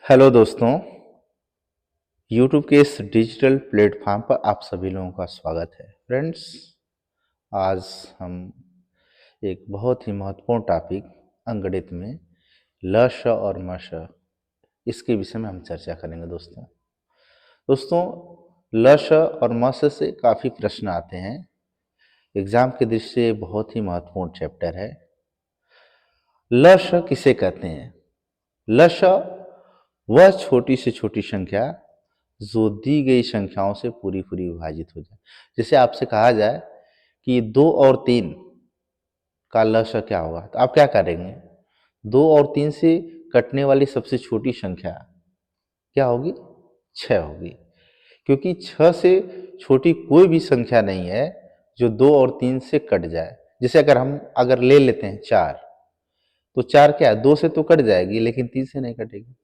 Hello दोस्तों, YouTube के इस डिजिटल प्लेटफॉर्म पर आप सभी लोगों का स्वागत है। फ्रेंड्स, आज हम एक बहुत ही महत्वपूर्ण टॉपिक अंकगणित में ल, श और म, श इसके विषय में हम चर्चा करेंगे। दोस्तों, ल, श और म, श से काफ़ी प्रश्न आते हैं। एग्जाम की दृष्टि से बहुत ही महत्वपूर्ण चैप्टर है। ल, श किसे कहते हैं? ल, श वह छोटी से छोटी संख्या जो दी गई संख्याओं से पूरी पूरी विभाजित हो जाए। जैसे आपसे कहा जाए कि 2 और 3 का लक्ष्य क्या होगा, तो आप क्या करेंगे? 2 और 3 से कटने वाली सबसे छोटी संख्या क्या होगी? 6 होगी, क्योंकि 6 से छोटी कोई भी संख्या नहीं है जो 2 और 3 से कट जाए। जैसे अगर ले लेते हैं 4, तो 4 क्या है? 2 से तो कट जाएगी, लेकिन 3 से नहीं कटेगी।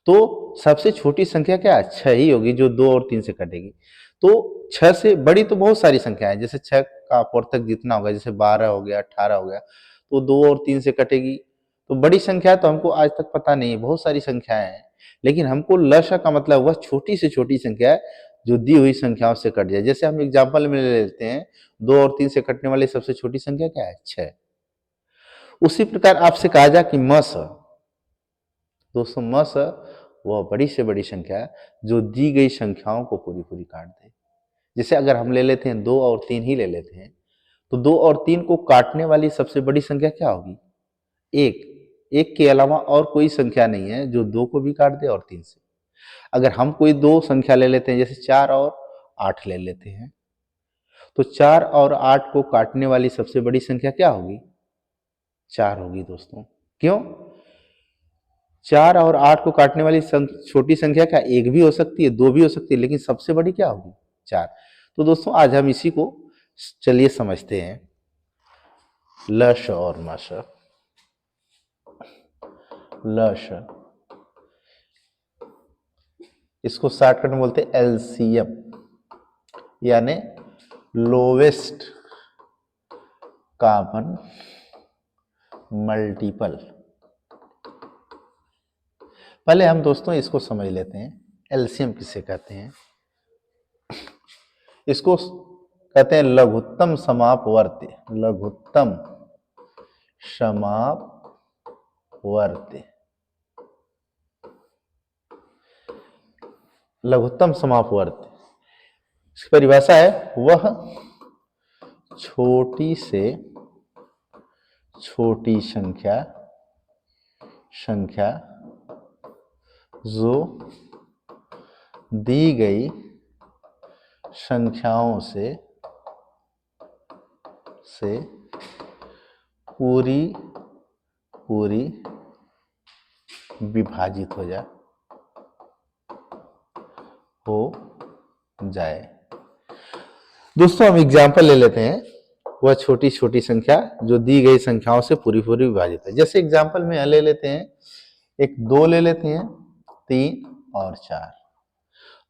तो सबसे छोटी संख्या क्या है? 6 ही होगी, जो 2 और 3 से कटेगी। तो 6 से बड़ी तो बहुत सारी संख्या है, जैसे 6 का अपवर्तक जितना होगा, जैसे 12 हो गया, 18 हो गया, तो 2 और 3 से कटेगी। तो बड़ी संख्या तो हमको आज तक पता नहीं है, बहुत सारी संख्याएं हैं, लेकिन हमको लसा का मतलब वह छोटी से छोटी संख्या है जो दी हुई संख्याओं से कट जाए। जैसे हम एग्जाम्पल में ले लेते हैं, 2 और 3 से कटने वाली सबसे छोटी संख्या क्या है? 6। उसी प्रकार आपसे कहा जाए कि मस, दोस्तों मस वह बड़ी से बड़ी संख्या है जो दी गई संख्याओं को पूरी पूरी काट दे। जैसे अगर हम ले लेते हैं 2 और 3 ही ले लेते हैं, तो 2 और 3 को काटने वाली सबसे बड़ी संख्या क्या होगी? 1। 1 के अलावा और कोई संख्या नहीं है जो 2 को भी काट दे और 3 से। अगर हम कोई दो संख्या ले लेते हैं, जैसे 4 और 8 ले लेते हैं, तो 4 और 8 को काटने वाली सबसे बड़ी संख्या क्या होगी? 4 होगी दोस्तों। क्यों? 4 और 8 को काटने वाली छोटी संख्या क्या? 1 भी हो सकती है, 2 भी हो सकती है, लेकिन सबसे बड़ी क्या होगी? 4। तो दोस्तों आज हम इसी को चलिए समझते हैं, लश और मश। लश, इसको शॉर्टकट में बोलते हैं एलसीएम, यानी लोवेस्ट कॉमन मल्टीपल। पहले हम दोस्तों इसको समझ लेते हैं, एलसीएम किसे कहते हैं। इसको कहते हैं लघुत्तम समापवर्ती। लघुत्तम समापवर्ती, लघुत्तम समापवर्ती। इसकी परिभाषा है वह छोटी से छोटी संख्या जो दी गई संख्याओं से पूरी पूरी विभाजित हो जाए। दोस्तों हम एग्जाम्पल ले लेते हैं, वह छोटी छोटी संख्या जो दी गई संख्याओं से पूरी पूरी विभाजित है। जैसे एग्जाम्पल में ले लेते हैं, एक 2 ले लेते हैं, 3 और 4।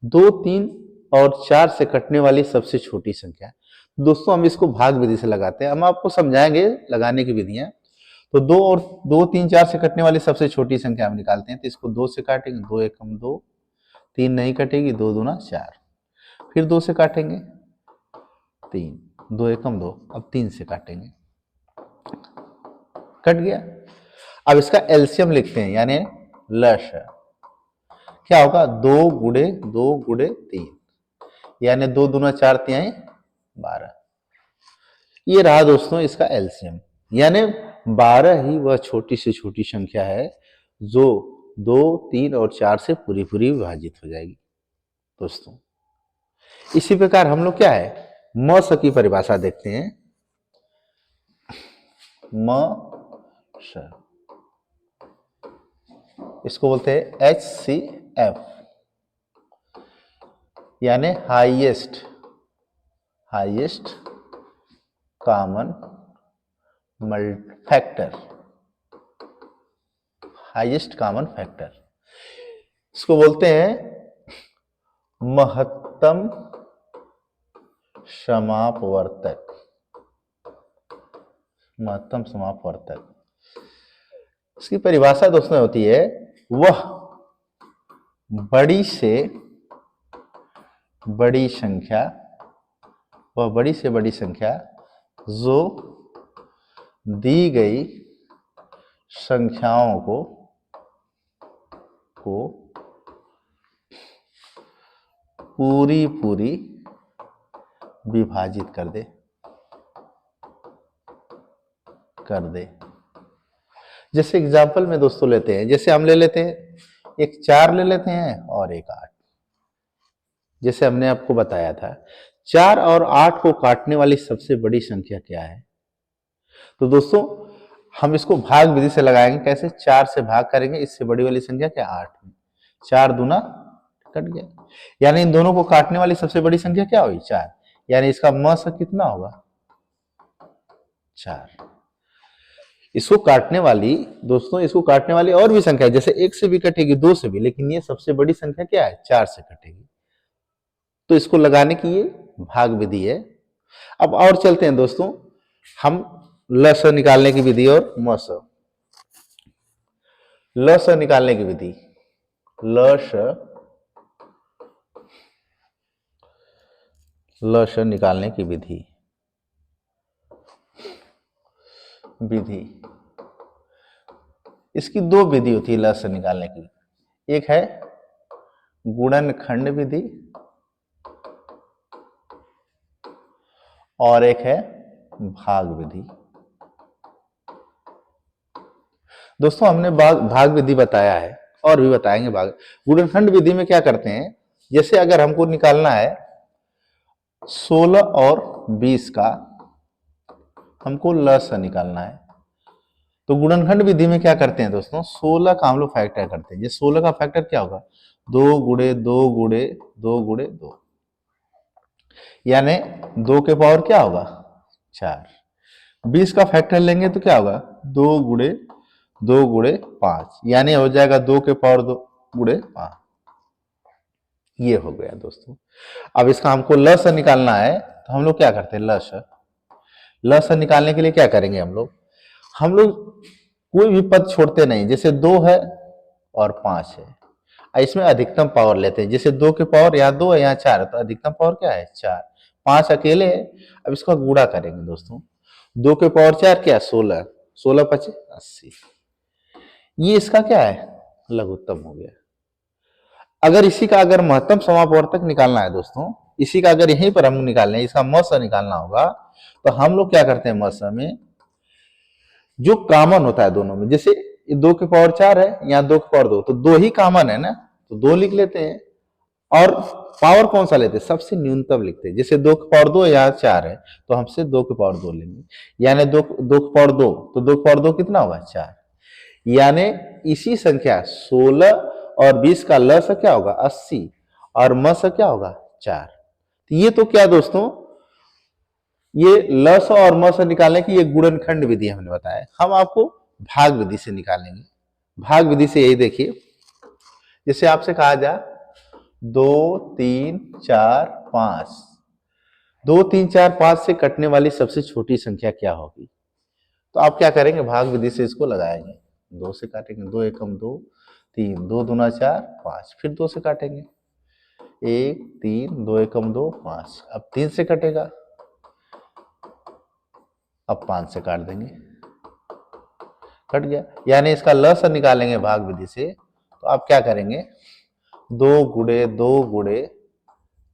2, 3 और 4 से कटने वाली सबसे छोटी संख्या। दोस्तों हम इसको भाग विधि से लगाते हैं, हम आपको समझाएंगे लगाने की विधियां। तो 2, 3, 4 से कटने वाली सबसे छोटी संख्या हम निकालते हैं, तो इसको 2 से काटेंगे, 2 एकम 2, 3 नहीं कटेगी, 2 दूना 4। फिर 2 से काटेंगे, 3, 2 एकम 2, अब 3 से काटेंगे, कट गया। अब इसका एलसीएम लिखते हैं, यानी लश क्या होगा? 2 गुणे 2 गुणे 3, यानी 2 दूना 4, 3 12। ये रहा दोस्तों इसका एलसीएम, यानी 12 ही वह छोटी से छोटी संख्या है जो 2, 3 और 4 से पूरी पूरी विभाजित हो जाएगी। दोस्तों इसी प्रकार हम लोग क्या है, म स की परिभाषा देखते हैं। म स, इसको बोलते हैं HCF, यानी highest common factor. Highest common factor, इसको बोलते हैं महत्तम समापवर्तक। महत्तम समापवर्तक, इसकी परिभाषा दोस्तों होती है वह बड़ी से बड़ी संख्या, वह बड़ी से बड़ी संख्या जो दी गई संख्याओं को पूरी पूरी विभाजित कर दे। जैसे एग्जाम्पल में दोस्तों लेते हैं, जैसे हम ले लेते हैं एक 4 ले लेते हैं और एक 8। जैसे हमने आपको बताया था 4 और 8 को काटने वाली सबसे बड़ी संख्या क्या है। तो दोस्तों हम इसको भाग विधि से लगाएंगे। कैसे? 4 से भाग करेंगे, इससे बड़ी वाली संख्या क्या? 8 में 4 दूना कट गया, यानी इन दोनों को काटने वाली सबसे बड़ी संख्या क्या हुई? 4। यानी इसका मस कितना होगा? 4। इसको काटने वाली दोस्तों, इसको काटने वाली और भी संख्या है, जैसे 1 से भी कटेगी, 2 से भी, लेकिन ये सबसे बड़ी संख्या क्या है? 4 से कटेगी। तो इसको लगाने की ये भाग विधि है। अब और चलते हैं दोस्तों हम लस निकालने की विधि और मस। लस निकालने की विधि, लस निकालने की विधि इसकी 2 विधि होती है लस निकालने की। एक है गुणनखंड विधि और एक है भाग विधि। दोस्तों हमने भाग विधि बताया है और भी बताएंगे भाग। गुणनखंड विधि में क्या करते हैं, जैसे अगर हमको निकालना है 16 और 20 का हमको लस निकालना है, तो गुणनखंड विधि में क्या करते हैं दोस्तों, 16 का हम लोग फैक्टर करते हैं। ये 16 का फैक्टर क्या होगा? 2 गुणे 2 गुणे 2 गुणे 2, यानी 2 के पावर क्या होगा? 4। 20 का फैक्टर लेंगे तो क्या होगा? 2 गुणे 2 गुणे 5, यानी हो जाएगा 2 के पावर 2 गुणे 5। ये हो गया दोस्तों। अब इसका हमको लस निकालना है, तो हम लोग क्या करते हैं? लस निकालने के लिए क्या करेंगे हम लोग कोई भी पद छोड़ते नहीं। जैसे 2 है और 5 है, इसमें अधिकतम पावर लेते हैं। जैसे 2 के पावर यहाँ 2 है, यहाँ 4 है, तो अधिकतम पावर क्या है? 4। 5 अकेले है। अब इसका गुणा करेंगे दोस्तों, 2 के पावर 4 क्या? 16। 16 पचे 80। ये इसका क्या है? लघुत्तम हो गया। अगर इसी का अगर महत्तम समापवर्तक निकालना है दोस्तों, इसी का अगर यहीं पर हम निकालना है, इसका मस निकालना होगा, तो हम लोग क्या करते हैं? मस में जो कॉमन होता है दोनों में, जैसे 2 के पावर 4 है, यहाँ 2 के पावर 2, तो 2 ही कॉमन है ना, तो 2 लिख लेते हैं। और पावर कौन सा लेते हैं? सबसे न्यूनतम लिखते हैं। जैसे 2 के पावर 2 यहाँ 4 है, तो हमसे 2 के पावर 2 लेंगे, यानी 2 के पावर 2, तो 2 के पावर 2 कितना होगा? 4। यानी इसी संख्या 16 और 20 का लस क्या होगा? 80 और मस क्या होगा? 4। तो ये तो क्या दोस्तों, ये लस और मस निकालने की ये गुणनखंड विधि हमने बताया। हम आपको भाग विधि से निकालेंगे। भाग विधि से यही देखिए, जैसे आपसे कहा जाए 2 3 4 5, 2 3 4 5 से कटने वाली सबसे छोटी संख्या क्या होगी? तो आप क्या करेंगे? भाग विधि से इसको लगाएंगे, 2 से काटेंगे, 2 एकम 2, 3, 2 दूना 4 5, फिर 2 से काटेंगे, 1 3, 2 एकम 2 5, अब 3 से कटेगा, अब 5 से काट देंगे, कट गया। यानी इसका लस निकालेंगे भाग विधि से, तो आप क्या करेंगे? 2 गुणे 2 गुणे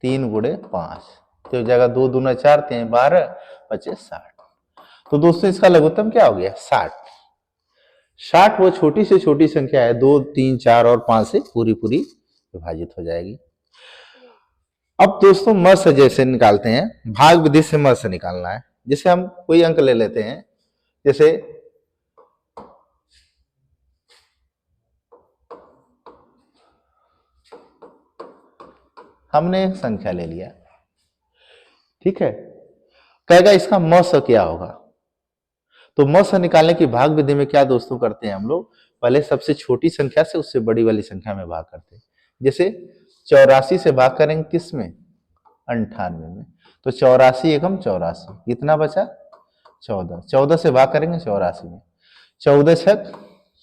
3 गुणे 5, तो जगह 2 दूना 4 3 12 पचे 60। तो दोस्तों इसका लघुत्तम क्या हो गया? 60। 60 वो छोटी से छोटी संख्या है, 2 3 4 और 5 से पूरी पूरी विभाजित हो जाएगी। अब दोस्तों मस जैसे निकालते हैं, भाग विधि से मस निकालना है। जैसे हम कोई अंक ले लेते हैं, जैसे हमने एक संख्या ले लिया, ठीक है, कहेगा इसका मस क्या होगा? तो मस निकालने की भाग विधि में क्या दोस्तों करते हैं हम लोग? पहले सबसे छोटी संख्या से उससे बड़ी वाली संख्या में भाग करते हैं। जैसे 84 से भाग करेंगे किस में? 98 में, तो 84 एकम 84, कितना बचा? 14। 14 से भाग करेंगे 84 में, 14 छक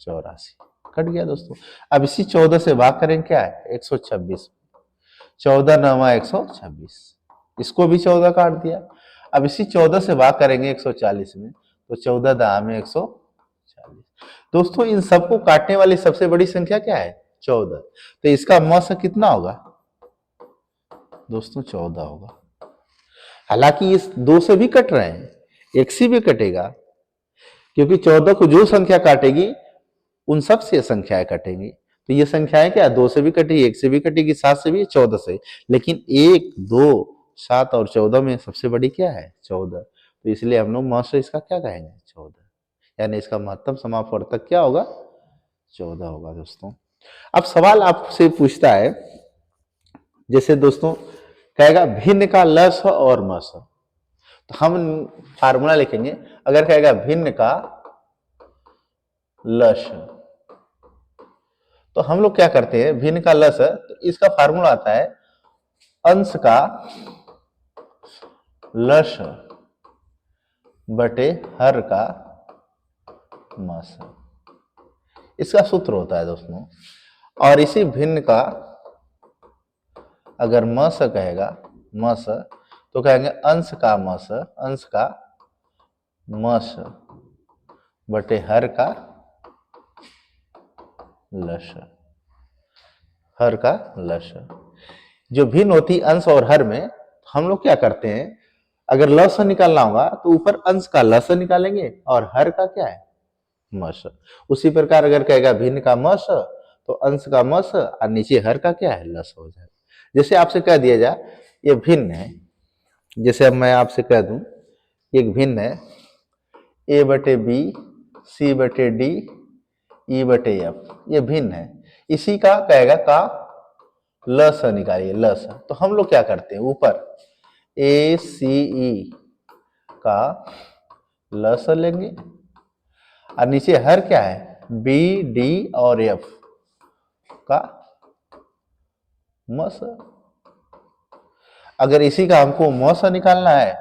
84। कट गया दोस्तों। अब इसी 14 से भाग करें क्या है 126, 14 9 126, इसको भी 14 काट दिया। अब इसी 14 से भाग करेंगे 140 में, तो 14 दहा में 140। दोस्तों इन सबको काटने वाली सबसे बड़ी संख्या क्या है 14, तो इसका मौसा कितना होगा दोस्तों 14 होगा। हालांकि इस 2 से भी कट रहे हैं, एक से भी कटेगा, क्योंकि 14 को जो संख्या काटेगी उन सब से संख्याएं कटेंगी। तो ये संख्याएं क्या 2 से भी कटेगी, 1 से भी कटेगी, 7 से भी, 14 से। लेकिन 1 2 7 और 14 में सबसे बड़ी क्या है 14, तो इसलिए हम लोग महत्व इसका क्या कहेंगे 14, यानी इसका महत्तम समापवर्तक क्या होगा 14 होगा दोस्तों। अब सवाल आपसे पूछता है, जैसे दोस्तों कहेगा भिन्न का लस और मस, तो हम फार्मूला लिखेंगे। अगर कहेगा भिन्न का लस, तो हम लोग क्या करते हैं, भिन्न का लस तो इसका फार्मूला आता है अंश का लस बटे हर का मस, इसका सूत्र होता है दोस्तों। और इसी भिन्न का अगर मस कहेगा मस, तो कहेंगे अंश का मस, अंश का मस बटे हर का लस, हर का लस। जो भिन्न होती अंश और हर में हम लोग क्या करते हैं, अगर लस निकालना होगा तो ऊपर अंश का लस निकालेंगे और हर का क्या है मस। उसी प्रकार अगर कहेगा भिन्न का मस, तो अंश का मस और नीचे हर का क्या है लस हो जाए। जैसे आपसे कह दिया जाए ये भिन्न है, जैसे अब मैं आपसे कह दूं एक भिन्न है ए बटे बी सी बटे डी ई बटे एफ, ये भिन्न है। इसी का कहेगा का लस निकालिए लस, तो हम लोग क्या करते हैं ऊपर ए सी ई का लस लेंगे और नीचे हर क्या है बी डी और एफ का मस। अगर इसी का हमको मस निकालना है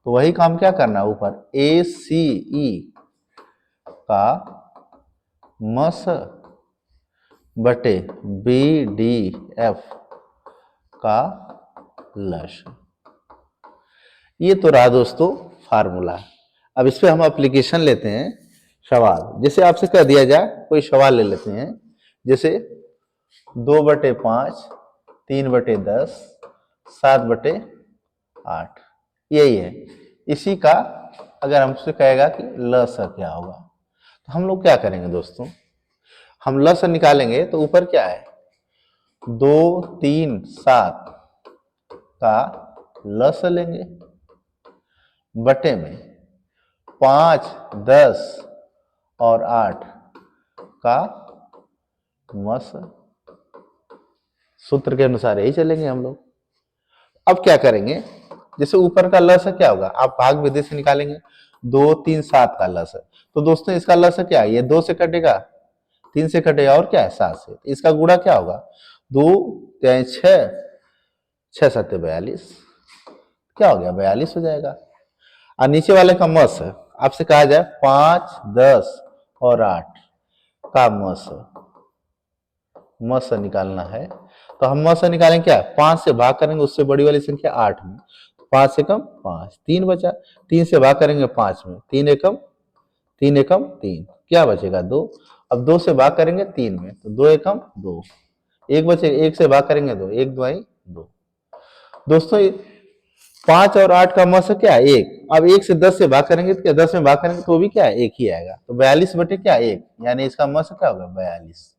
तो वही काम क्या करना है, ऊपर ए सी ई का मस बटे बी डी एफ का लस। ये तो रहा दोस्तों फार्मूला। अब इस पे हम एप्लीकेशन लेते हैं सवाल। जैसे आपसे कह दिया जाए कोई सवाल ले लेते हैं, जैसे 2/5 3/10 7/8, यही है। इसी का अगर हमसे कहेगा कि लस क्या होगा, तो हम लोग क्या करेंगे दोस्तों, हम लस निकालेंगे तो ऊपर क्या है 2 3 7 का लस लेंगे बटे में 5 10 और 8 का मस। सूत्र के अनुसार यही चलेंगे हम लोग। अब क्या करेंगे, जैसे ऊपर का लस क्या होगा, आप भाग विधि से निकालेंगे 2 3 7 का लस, तो दोस्तों इसका लस क्या है, ये 2 से कटेगा 3 से कटेगा और क्या है 7 से, इसका गुणा क्या होगा 2 3 6 6 7 42, क्या हो गया 42 हो जाएगा। और नीचे वाले का मस आपसे कहा जाए 5 10 और 8 का मस निकालना है, तो हम मस निकालेंगे क्या 5 से भाग करेंगे उससे बड़ी वाली संख्या 8 में, 5 से कम 5 3 बचा, 3 से भाग करेंगे 5 में, 3 एकम 3, क्या बचेगा 2। अब 2 से भाग करेंगे 3 में, तो 2 एकम 2, एक बचेगा, 1 से भाग करेंगे 2, 1 2 2। दोस्तों 5 और 8 का मस क्या है 1। अब 1 से 10 से भाग करेंगे तो क्या 10 में भाग करेंगे तो भी क्या है 1 ही आएगा, तो 42 बटे क्या 1, यानी इसका मस क्या होगा 42,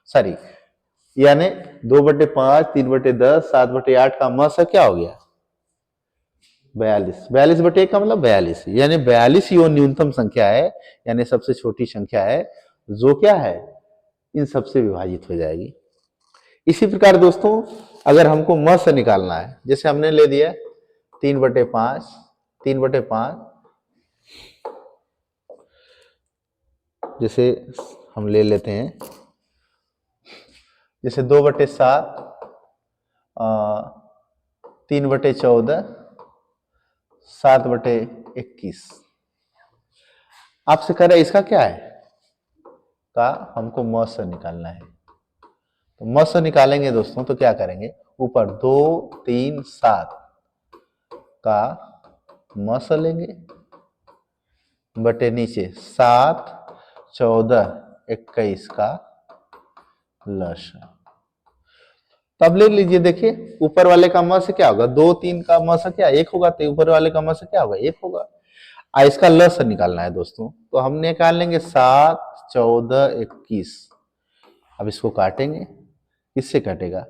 सॉरी यानी 2/5 3/10 7/8 का मस क्या हो गया 42, 42/1 का मतलब 42, यानी 42 वो न्यूनतम संख्या है, यानी सबसे छोटी संख्या है जो क्या है इन सबसे विभाजित हो जाएगी। इसी प्रकार दोस्तों अगर हमको मस निकालना है, जैसे हमने ले दिया 3/5 3/5, जैसे हम ले लेते हैं जैसे 2/7 3/14 7/21, आपसे कह रहे इसका क्या है का हमको म से निकालना है। तो म से निकालेंगे दोस्तों तो क्या करेंगे, ऊपर 2 3 7 का म से लेंगे बटे नीचे 7 14 21 का लस। तब ले लीजिए, देखिए ऊपर वाले का म से क्या होगा, 2 3 का म से क्या 1 होगा, तो ऊपर वाले का म से क्या होगा 1 होगा। इसका लस निकालना है दोस्तों, तो हम निकाल लेंगे 7 14 21। अब इसको काटेंगे, किससे कटेगा,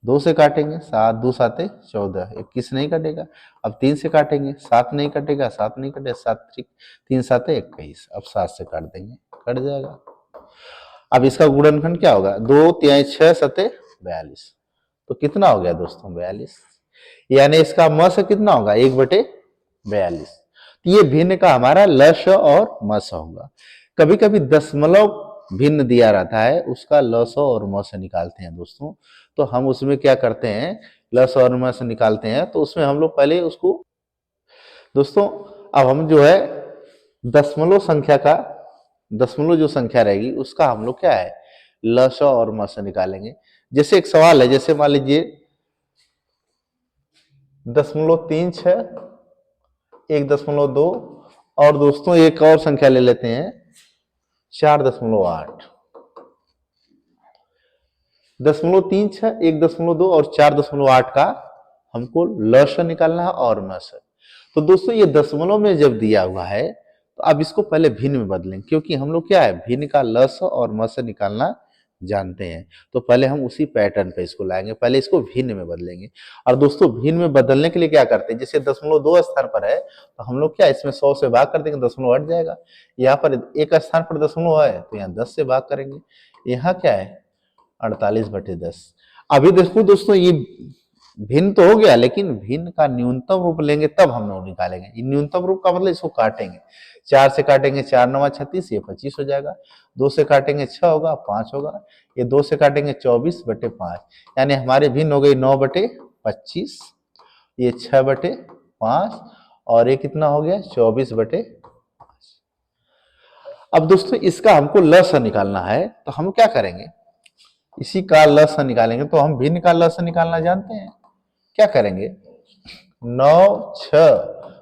2 से काटेंगे, 7 2 7 14, 21 नहीं कटेगा। अब 3 से काटेंगे, 7 नहीं कटेगा, 7 नहीं कटेगा, 7 3 7 21। अब 7 से काट देंगे, कट जाएगा। अब इसका गुणनखंड क्या होगा, 2 3 6 7 42। तो कितना हो गया दोस्तों 42, यानी इसका म से कितना होगा 1/42। तो ये भिन्न का हमारा लस और मस होगा। कभी कभी दशमलव भिन्न दिया रहता है, उसका लस और मस निकालते हैं दोस्तों। तो हम उसमें क्या करते हैं, लस और मस निकालते हैं, तो उसमें हम लोग पहले उसको दोस्तों, अब हम जो है दशमलव संख्या का, दशमलव जो संख्या रहेगी उसका हम लोग क्या है लस और मस निकालेंगे। जैसे एक सवाल है, जैसे मान लीजिए 0.36 1.2, और दोस्तों एक और संख्या ले लेते हैं 4.8। 0.36 1.2 और 4.8 का हमको लस निकालना है और मस। तो दोस्तों ये दशमलव में जब दिया हुआ है तो अब इसको पहले भिन्न में बदलेंगे, क्योंकि हम लोग क्या है भिन्न का लस और मस निकालना जानते हैं। तो पहले हम उसी पैटर्न पे इसको लाएंगे, पहले इसको भिन्न में बदलेंगे। और दोस्तों भिन्न में बदलने के लिए क्या करते हैं, जैसे 0.2 स्थान पर है तो हम लोग क्या इसमें 100 से भाग कर देंगे, दशमलव हट जाएगा। यहाँ पर एक स्थान पर दशमलव है तो यहाँ 10 से भाग करेंगे। यहाँ क्या है 48/10। अभी देखो दोस्तों ये भिन्न तो हो गया, लेकिन भिन्न का न्यूनतम रूप लेंगे तब हम लोग निकालेंगे। न्यूनतम रूप का मतलब इसको काटेंगे, 4 से काटेंगे 4 9 36, ये 25 हो जाएगा। 2 से काटेंगे 6 होगा, 5 होगा। ये 2 से काटेंगे 24/5, यानी हमारे भिन्न हो गई 9/25। ये 6/5 और ये कितना हो गया 24/5। अब दोस्तों इसका हमको लस निकालना है, तो हम क्या करेंगे, इसी का लस निकालेंगे। तो हम भिन्न का लस निकालना जानते हैं, क्या करेंगे 9 6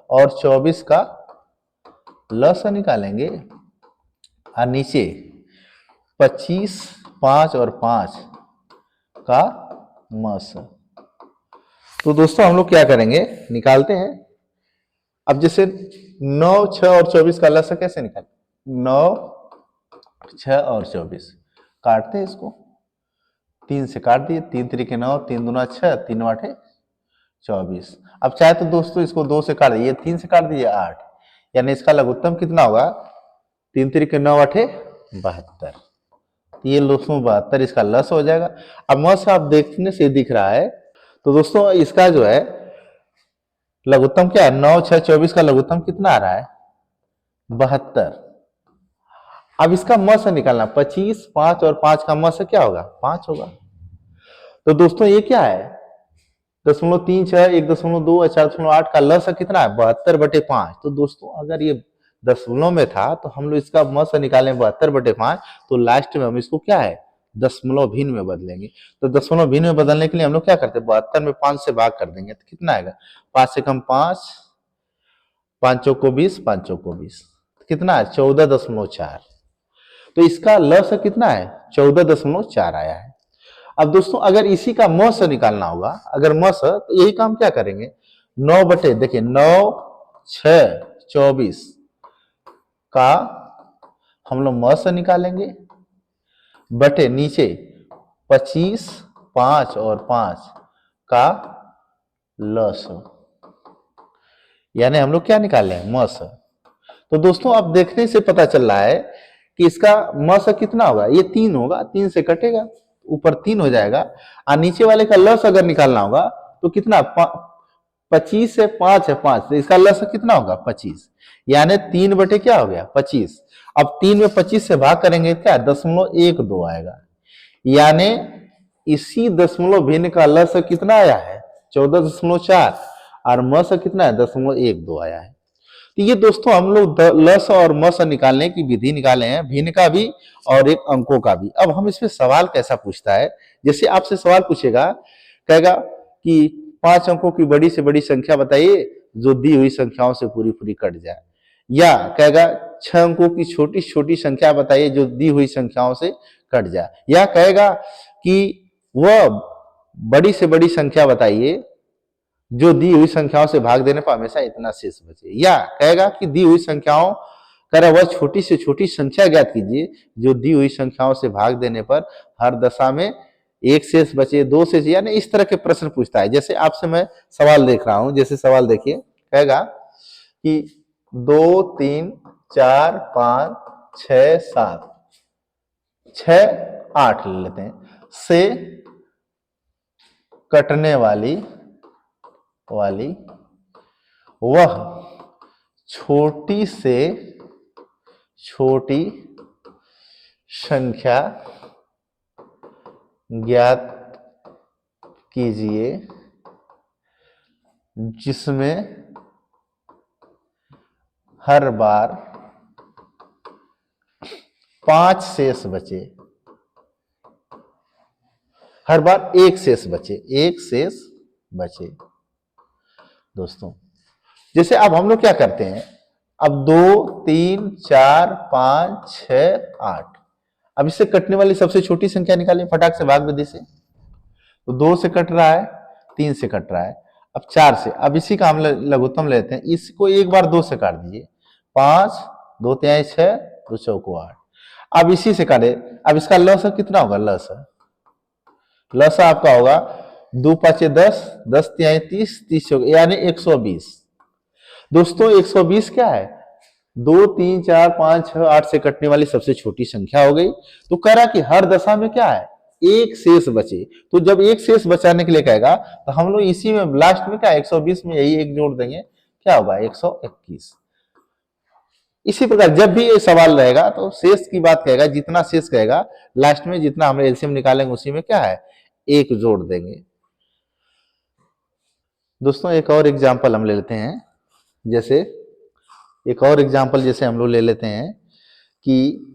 और 24 का लस निकालेंगे, और नीचे 25 5 और 5 का मस। तो दोस्तों हम लोग क्या करेंगे निकालते हैं। अब जैसे 9 6 और 24 का लस कैसे निकालें, 9 6 और 24 काटते हैं, इसको 3 से काट दिए, 3 3 9, 3 दूना 6, 3 8 24। अब चाहे तो दोस्तों इसको 2 से काट दिए, 3 से काट दीजिए 8, यानी इसका लघुत्तम कितना होगा 3 3 9 8 72। ये दोस्तों 72 इसका लस हो जाएगा। अब मस आप देखने से दिख रहा है, तो दोस्तों इसका जो है लघुत्तम क्या है 9 6 24 का लघुत्तम कितना आ रहा है 72। अब इसका मस निकालना, 25 5 और 5 का मस क्या होगा 5 होगा। तो दोस्तों ये क्या है 0.36 1.2 और 4.8 का लस कितना है 72/5। तो दोस्तों अगर ये दशमलव में था तो हम लोग इसका मस निकालें 72/5, तो लास्ट में हम इसको क्या है दशमलव भिन्न में बदलेंगे। तो दशमलव भिन्न में बदलने के लिए हम लोग क्या करते हैं 72 में 5 से भाग कर देंगे, तो कितना आएगा 5 से कम 5, 5 को 20, 5 को 20, कितना है 14.4। तो इसका लस कितना है 14.4 आया है। अब दोस्तों अगर इसी का मस निकालना होगा, अगर मस तो यही काम क्या करेंगे 9 बटे देखिए 9 6 24 का हम लोग मस निकालेंगे बटे नीचे 25 5 और 5 का लस, यानी हम लोग क्या निकाले हैं मस। तो दोस्तों अब देखने से पता चल रहा है कि इसका मस कितना होगा, ये 3 होगा, 3 से कटेगा ऊपर 3 हो जाएगा, और नीचे वाले का लस अगर निकालना होगा तो कितना 25 से 5 है 5, तो इसका लस कितना होगा 25, यानी 3 बटे क्या हो गया 25। अब 3 में 25 से भाग करेंगे क्या 0.12 आएगा, यानी इसी दशमलव भिन्न का लस कितना आया है 14.4 और मस कितना है 0.12 आया है। तो ये दोस्तों हम लोग लस और मस निकालने की विधि निकाले हैं, भिन्न का भी और एक अंकों का भी। अब हम इसमें सवाल कैसा पूछता है, जैसे आपसे सवाल पूछेगा, कहेगा कि 5 अंकों की बड़ी से बड़ी संख्या बताइए जो दी हुई संख्याओं से पूरी पूरी कट जाए, या कहेगा 6 अंकों की छोटी छोटी संख्या बताइए जो दी हुई संख्याओं से कट जाए, या कहेगा कि वह बड़ी से बड़ी संख्या बताइए जो दी हुई संख्याओं से भाग देने पर हमेशा इतना शेष बचे, या कहेगा कि दी हुई संख्याओं कह वह छोटी से छोटी संख्या ज्ञात कीजिए जो दी हुई संख्याओं से भाग देने पर हर दशा में एक शेष बचे, दो शेष, यानी इस तरह के प्रश्न पूछता है। जैसे आपसे मैं सवाल देख रहा हूं, जैसे सवाल देखिए, कहेगा कि 2 3 4 5 6 7 6 8 ले लेते हैं से कटने वाली वह छोटी से छोटी संख्या ज्ञात कीजिए जिसमें हर बार 5 शेष बचे, हर बार एक शेष बचे। दोस्तों जैसे अब हम लोग क्या करते हैं, अब 2 3 4 5 6 8, अब इससे कटने वाली सबसे छोटी संख्या निकालें फटाक से भाग विधि से। तो 2 से कट रहा है, 3 से कट रहा है, अब 4 से, अब इसी का हम लघुत्तम लेते हैं, इसको एक बार 2 से काट दीजिए, 5 2 तिहाई 6 2 चौको 8। अब इसी से काटे, अब इसका लस कितना होगा, लस आपका होगा 2 5 10 10 तिहाई 30 30 चौके यानी 120। दोस्तों 120 क्या है, 2 3 4 5 6 8 से कटने वाली सबसे छोटी संख्या हो गई। तो कह रहा कि हर दशा में क्या है, एक शेष बचे। तो जब एक शेष बचाने के लिए कहेगा तो हम लोग इसी में लास्ट में क्या 120 में यही एक जोड़ देंगे, क्या होगा 121। इसी प्रकार जब भी ये सवाल रहेगा तो शेष की बात कहेगा, जितना शेष कहेगा लास्ट में जितना हम एलसीएम निकालेंगे उसी में क्या है एक जोड़ देंगे। दोस्तों एक और एग्जांपल हम ले लेते हैं, जैसे एक और एग्जांपल जैसे हम लोग ले लेते हैं कि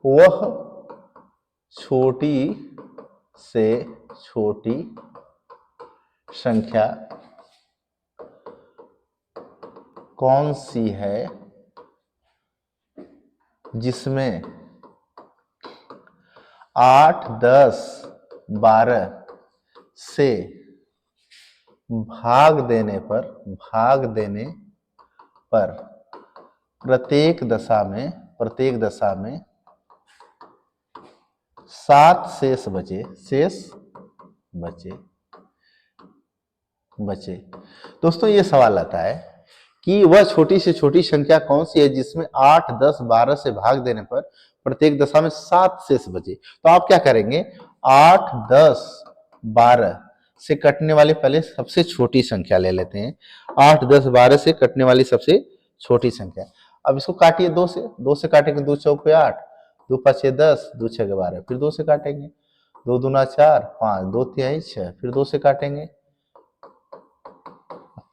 वह छोटी से छोटी संख्या कौन सी है जिसमें 8 10 12 से भाग देने पर प्रत्येक दशा में 7 शेष बचे। दोस्तों ये सवाल आता है कि वह छोटी से छोटी संख्या कौन सी है जिसमें 8 10 12 से भाग देने पर प्रत्येक दशा में 7 शेष बचे। तो आप क्या करेंगे, 8 10 12 से कटने वाली पहले सबसे छोटी संख्या ले लेते हैं, 8 10 12 से कटने वाली सबसे छोटी संख्या। अब इसको काटिए 2 से काटेंगे, 2 चौके 8 2 5 10 2 6 12, फिर 2 से काटेंगे, 2 दूना 4 5 2 तिहाई 6, फिर 2 से काटेंगे,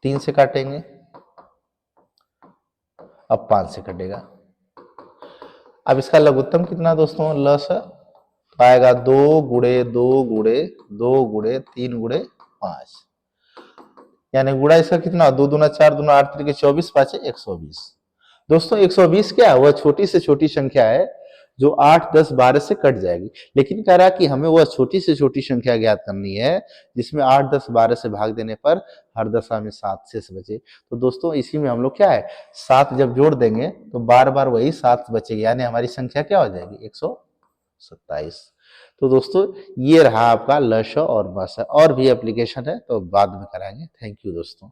3 से काटेंगे, अब 5 से कटेगा। अब इसका लघुत्तम कितना दोस्तों, लस आएगा 2 गुणे 2 गुणे 2 गुणे 3 गुणे 5, यानी गुणा इसका कितना 2 दूना 4 दूना 8 3 24 5 120। दोस्तों 120 क्या है, वह छोटी से छोटी संख्या है जो 8 10 12 से कट जाएगी, लेकिन कह रहा कि हमें वह छोटी से छोटी संख्या ज्ञात करनी है जिसमें 8 10 12 से भाग देने पर हर दशा में 7 शेष बचे। तो दोस्तों इसी में हम लोग क्या है 7 जब जोड़ देंगे तो बार बार वही 7 बचेगी, यानी हमारी संख्या क्या हो जाएगी 127। तो दोस्तों ये रहा आपका लश और मस, और भी एप्लीकेशन है तो बाद में कराएंगे। थैंक यू दोस्तों।